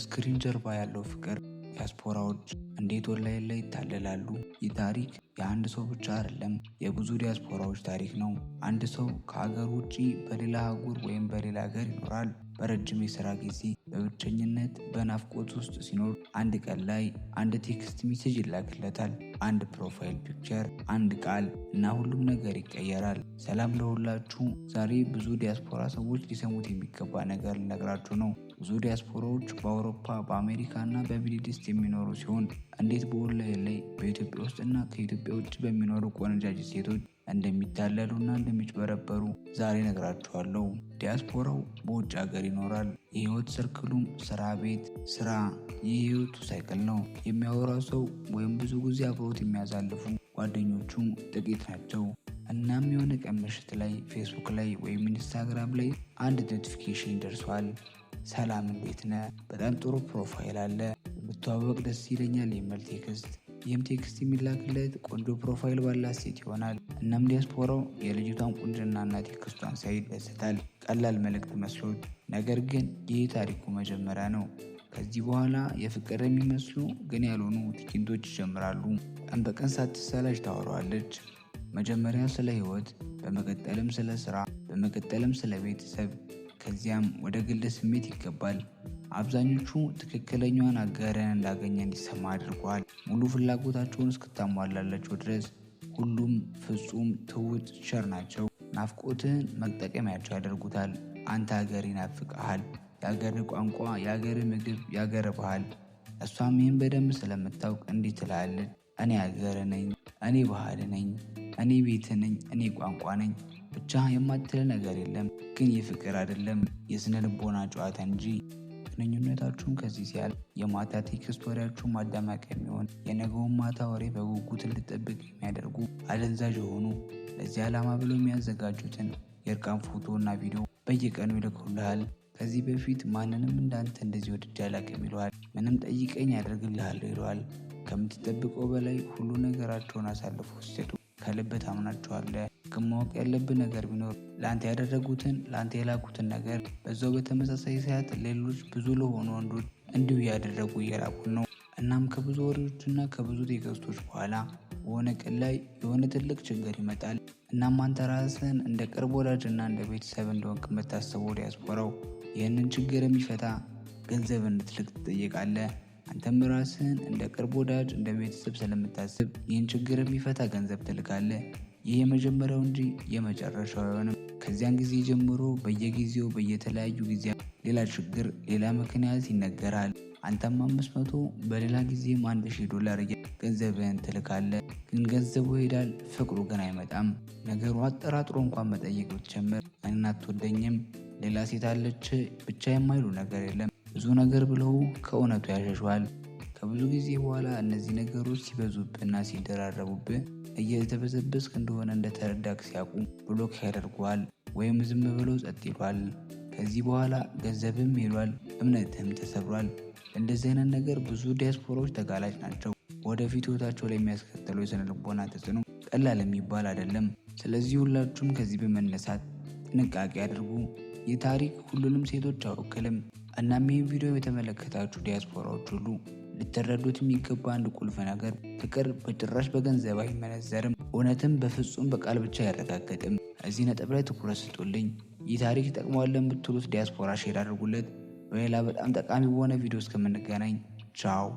ከስክሪን ጀርባ ያለው ፍቅር፣ ዲያስፖራዎች እንዴት ኦንላይን ላይ ይታለላሉ? ይህ ታሪክ የአንድ ሰው ብቻ አይደለም፣ የብዙ ዲያስፖራዎች ታሪክ ነው። አንድ ሰው ከሀገር ውጪ በሌላ አህጉር ወይም በሌላ ሀገር ይኖራል። በረጅም የሥራ ጊዜ በብቸኝነት በናፍቆት ውስጥ ሲኖር አንድ ቀን ላይ አንድ ቴክስት ሜሴጅ ይላክለታል። አንድ ፕሮፋይል ፒክቸር፣ አንድ ቃል እና ሁሉም ነገር ይቀየራል። ሰላም ለሁላችሁ። ዛሬ ብዙ ዲያስፖራ ሰዎች ሊሰሙት የሚገባ ነገር ልነግራችሁ ነው። ብዙ ዲያስፖራዎች በአውሮፓ፣ በአሜሪካ እና በሚድል ኢስት የሚኖሩ ሲሆን እንዴት በኦንላይን ላይ በኢትዮጵያ ውስጥና ከኢትዮጵያ ውጭ በሚኖሩ ቆነጃጅት ሴቶች እንደሚታለሉና እንደሚጭበረበሩ ዛሬ ነግራችኋለሁ። ዲያስፖራው በውጭ ሀገር ይኖራል። የህይወት ሰርክሉም ስራ፣ ቤት፣ ስራ የህይወቱ ሳይክል ነው። የሚያወራ ሰው ወይም ብዙ ጊዜ አብሮት የሚያሳልፉ ጓደኞቹም ጥቂት ናቸው። እናም የሆነ ቀን ምሽት ላይ ፌስቡክ ላይ ወይም ኢንስታግራም ላይ አንድ ኖቲፊኬሽን ይደርሷል። ሰላም እንዴት ነህ? በጣም ጥሩ ፕሮፋይል አለ፣ ብትዋወቅ ደስ ይለኛል የሚል ቴክስት። ይህም ቴክስት የሚላክለት ቆንጆ ፕሮፋይል ባላት ሴት ይሆናል። እናም ዲያስፖራው የልጅቷን ቁንጅናና ቴክስቷን ሳይ ይደሰታል፣ ቀላል መልእክት መስሎት። ነገር ግን ይህ ታሪኩ መጀመሪያ ነው። ከዚህ በኋላ የፍቅር የሚመስሉ ግን ያልሆኑ ትዕይንቶች ይጀምራሉ። ቀን በቀን ሳትሰላች ታወራዋለች። መጀመሪያ ስለ ህይወት፣ በመቀጠልም ስለ ስራ፣ በመቀጠልም ስለ ቤተሰብ፣ ከዚያም ወደ ግል ስሜት ይገባል። አብዛኞቹ ትክክለኛዋን አጋርን እንዳገኘ እንዲሰማ አድርጓል። ሙሉ ፍላጎታቸውን እስክታሟላላቸው ድረስ ሁሉም ፍጹም ትሁት ቸር ናቸው። ናፍቆትህን መጠቀሚያቸው ያደርጉታል። አንተ ሀገር ይናፍቅሃል፣ የሀገር ቋንቋ፣ የሀገር ምግብ፣ የሀገር ባህል። እሷም ይህን በደንብ ስለምታውቅ እንዲህ ትላለች፣ እኔ ሀገር ነኝ፣ እኔ ባህል ነኝ፣ እኔ ቤት ነኝ፣ እኔ ቋንቋ ነኝ። ብቻ የማትል ነገር የለም። ግን የፍቅር አይደለም፣ የስነ ልቦና ጨዋታ እንጂ። ግንኙነታችሁን ከዚህ ሲያል የማታ ቴክስት ወሬያችሁን ማዳመቅ የሚሆን የነገውን ማታ ወሬ በጉጉት እንድጠብቅ የሚያደርጉ አደንዛዥ የሆኑ ለዚህ ዓላማ ብለው የሚያዘጋጁትን የእርቃን ፎቶ እና ቪዲዮ በየቀኑ ይልኩልሃል። ከዚህ በፊት ማንንም እንዳንተ እንደዚህ ወድጄ አላውቅም ይለዋል። ምንም ጠይቀኝ ያደርግልሃል ይለዋል። ከምትጠብቀው በላይ ሁሉ ነገራቸውን አሳልፎ ሲሰጡ ከልብ ታምናቸዋለህ። ግን ማወቅ ያለብህ ነገር ቢኖር ለአንተ ያደረጉትን ለአንተ የላኩትን ነገር በዛው በተመሳሳይ ሰዓት ሌሎች ብዙ ለሆኑ ወንዶች እንዲሁ እያደረጉ እየላኩን ነው። እናም ከብዙ ወሬዎችና ከብዙ ቴክስቶች በኋላ በሆነ ቀን ላይ የሆነ ትልቅ ችግር ይመጣል። እናም አንተ ራስህን እንደ ቅርብ ወዳጅና እንደ ቤተሰብ እንደሆንክ የምታስበው ዲያስፖራው ይህንን ችግር የሚፈታ ገንዘብ እንድትልክ ትጠይቃለህ። አንተም ራስህን እንደ ቅርብ ወዳጅ እንደ ቤተሰብ ስለምታስብ ይህን ችግር የሚፈታ ገንዘብ ትልካለህ። ይህ የመጀመሪያው እንጂ የመጨረሻው አይሆንም። ከዚያን ጊዜ ጀምሮ በየጊዜው በየተለያዩ ጊዜያት ሌላ ችግር፣ ሌላ ምክንያት ይነገራል። አንተም 500 በሌላ ጊዜም $1000 ገንዘብህን ትልካለህ። ግን ገንዘቡ ይሄዳል፣ ፍቅሩ ግን አይመጣም። ነገሩ አጠራጥሮ እንኳን መጠየቅ ብትጀምር እኔን አትወደኝም፣ ሌላ ሴት አለች፣ ብቻ የማይሉ ነገር የለም። ብዙ ነገር ብለው ከእውነቱ ያሸሸዋል። ከብዙ ጊዜ በኋላ እነዚህ ነገሮች ሲበዙብህና ሲደራረቡብህ እየተበዘበዝክ እንደሆነ እንደተረዳክ ሲያውቁ ብሎክ ያደርገዋል ወይም ዝም ብሎ ጸጥ ይሏል። ከዚህ በኋላ ገንዘብም ሄዷል፣ እምነትህም ተሰብሯል። እንደዚህ አይነት ነገር ብዙ ዲያስፖራዎች ተጋላጭ ናቸው። ወደፊት ህይወታቸው ላይ የሚያስከተለው የስነ ልቦና ተጽዕኖ ቀላል የሚባል አይደለም። ስለዚህ ሁላችሁም ከዚህ በመነሳት ጥንቃቄ አድርጉ። ይህ ታሪክ ሁሉንም ሴቶች አይወክልም። እናም ይህን ቪዲዮ የተመለከታችሁ ዲያስፖራዎች ሁሉ ልትረዱት የሚገባ አንድ ቁልፍ ነገር፣ ፍቅር በጭራሽ በገንዘብ አይመነዘርም። እውነትም በፍጹም በቃል ብቻ አይረጋገጥም። እዚህ ነጥብ ላይ ትኩረት ስጡልኝ። ይህ ታሪክ ይጠቅመዋል የምትሉት ዲያስፖራ ሼር አድርጉለት። በሌላ በጣም ጠቃሚ በሆነ ቪዲዮ እስከምንገናኝ ቻው።